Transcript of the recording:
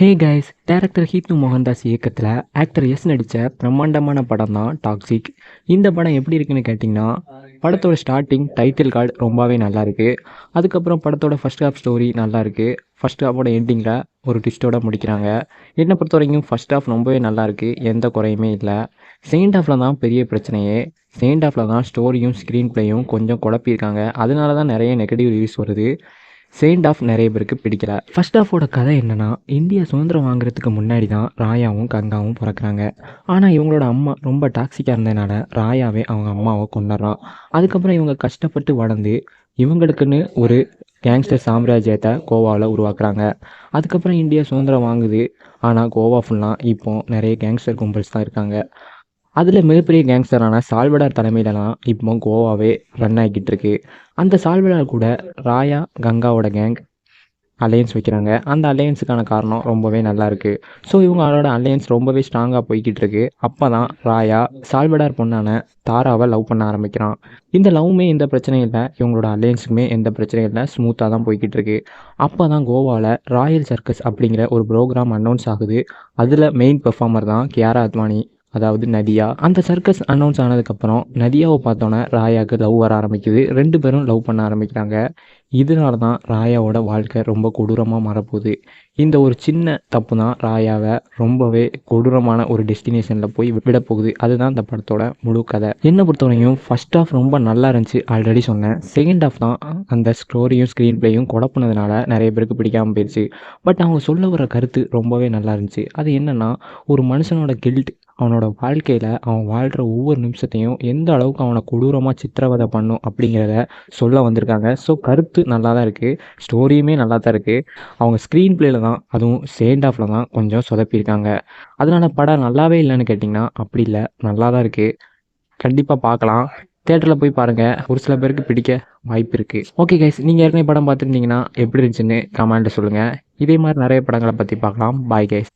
Hey guys, director ஹீத்து Mohandas இயக்கத்தில் actor S நடித்த பிரம்மாண்டமான படம் தான் டாக்ஸிக். இந்த படம் எப்படி இருக்குன்னு கேட்டிங்கன்னா, படத்தோட ஸ்டார்டிங் டைட்டில் கார்டு ரொம்பவே நல்லா இருக்குது. அதுக்கப்புறம் படத்தோட ஃபர்ஸ்ட் ஹாஃப் ஸ்டோரி நல்லா இருக்குது. ஃபர்ஸ்ட் ஹாஃபோட எண்டிங்கில் ஒரு ட்விஸ்ட்டோட முடிக்கிறாங்க. என்னை பொறுத்த வரைக்கும் ஃபர்ஸ்ட் ஹாஃப் ரொம்பவே நல்லா இருக்குது, எந்த குறையுமே இல்லை. செகண்ட் ஹாஃபில் தான் பெரிய பிரச்சனையே. செகண்ட் ஹாஃபில் தான் ஸ்டோரியும் ஸ்க்ரீன் பிளேயும் கொஞ்சம் குழப்பியிருக்காங்க. அதனால தான் நிறைய நெகட்டிவ் ரிவ்யூஸ் வருது. செகண்ட் ஹாஃப் நிறைய பேருக்கு பிடிக்கல. ஃபர்ஸ்ட் ஹாஃபோட கதை என்னன்னா, இந்தியா சுதந்திரம் வாங்குறதுக்கு முன்னாடி தான் ராயாவும் கங்காவும் பிறக்கிறாங்க. ஆனால் இவங்களோட அம்மா ரொம்ப டாக்ஸிக்காக இருந்ததுனால ராயாவே அவங்க அம்மாவை கொண்டுறான். அதுக்கப்புறம் இவங்க கஷ்டப்பட்டு வளர்ந்து இவங்களுக்குன்னு ஒரு கேங்ஸ்டர் சாம்ராஜ்யத்தை கோவாவில் உருவாக்குறாங்க. அதுக்கப்புறம் இந்தியா சுதந்திரம் வாங்குது. ஆனால் கோவா ஃபுல்லாக இப்போ நிறைய கேங்ஸ்டர் கும்பல்ஸ் தான் இருக்காங்க. அதில் மிகப்பெரிய கேங்ஸ்டரான சால்வடார் தலைமையிலலாம் இப்போ கோவாவே ரன் ஆகிக்கிட்டு இருக்கு. அந்த சால்வடார் கூட ராயா கங்காவோட கேங் அலையன்ஸ் வைக்கிறாங்க. அந்த அலையன்ஸுக்கான காரணம் ரொம்பவே நல்லா இருக்குது. ஸோ இவங்களோட அலையன்ஸ் ரொம்பவே ஸ்ட்ராங்காக போய்கிட்டு இருக்கு. அப்போ தான் ராயா சால்வடார் பொண்ணான தாராவை லவ் பண்ண ஆரம்பிக்கிறான். இந்த லவ்வுமே எந்த பிரச்சனையும் இல்லை, இவங்களோட அலையன்ஸுக்குமே எந்த பிரச்சனையும் இல்லை, ஸ்மூத்தாக தான் போய்கிட்டு இருக்கு. அப்போ தான் கோவாவில் ராயல் சர்க்கஸ் அப்படிங்கிற ஒரு ப்ரோக்ராம் அனௌன்ஸ் ஆகுது. அதில் மெயின் பெர்ஃபார்மர் தான் கியாரா அத்வானி, அதாவது நதியா. அந்த சர்க்கஸ் அனௌன்ஸ் ஆனதுக்கப்புறம் நதியாவை பார்த்தோன்னே ராயாவுக்கு லவ் வர ஆரம்பிக்குது. 2 பேரும் லவ் பண்ண ஆரம்பிக்கிறாங்க. இதனால தான் ராயாவோட வாழ்க்கை ரொம்ப கொடூரமாக மாறப்போகுது. இந்த ஒரு சின்ன தப்பு தான் ராயாவை ரொம்பவே கொடூரமான ஒரு டெஸ்டினேஷனில் போய் விடப்போகுது. அதுதான் இந்த படத்தோட முழு கதை. என்னை பொறுத்தவரையும் ஃபர்ஸ்ட் ஹாஃப் ரொம்ப நல்லா இருந்துச்சு, ஆல்ரெடி சொன்னேன். செகண்ட் ஹாஃப் தான் அந்த ஸ்டோரியும் ஸ்க்ரீன் பிளேயும் குழப்புனதுனால நிறைய பேருக்கு பிடிக்காமல் போயிடுச்சு. பட் அவங்க சொல்ல வர கருத்து ரொம்பவே நல்லா இருந்துச்சு. அது என்னென்னா, ஒரு மனுஷனோட கில்ட் அவனோட வாழ்க்கையில் அவன் வாழ்கிற ஒவ்வொரு நிமிஷத்தையும் எந்த அளவுக்கு அவனை கொடூரமாக சித்திரவதை பண்ணும் அப்படிங்கிறத சொல்ல வந்திருக்காங்க. ஸோ கருத்து நல்லா தான் இருக்குது, ஸ்டோரியுமே நல்லா தான் இருக்குது. அவங்க ஸ்க்ரீன் பிளேயில் தான், அதுவும் செகண்ட் ஹாஃபில் தான் கொஞ்சம் சொதப்பியிருக்காங்க. அதனால் படம் நல்லாவே இல்லைன்னு கேட்டிங்கன்னா அப்படி இல்லை, நல்லா தான் இருக்குது. கண்டிப்பாக பார்க்கலாம், தேட்டரில் போய் பாருங்கள். ஒரு சில பேருக்கு பிடிக்க வாய்ப்பு இருக்குது. ஓகே கைஸ், நீங்கள் ஏற்கனவே படம் பார்த்துருந்தீங்கன்னா எப்படி இருந்துச்சுன்னு கமெண்ட்டில் சொல்லுங்கள். இதே மாதிரி நிறைய படங்களை பற்றி பார்க்கலாம். Bye guys.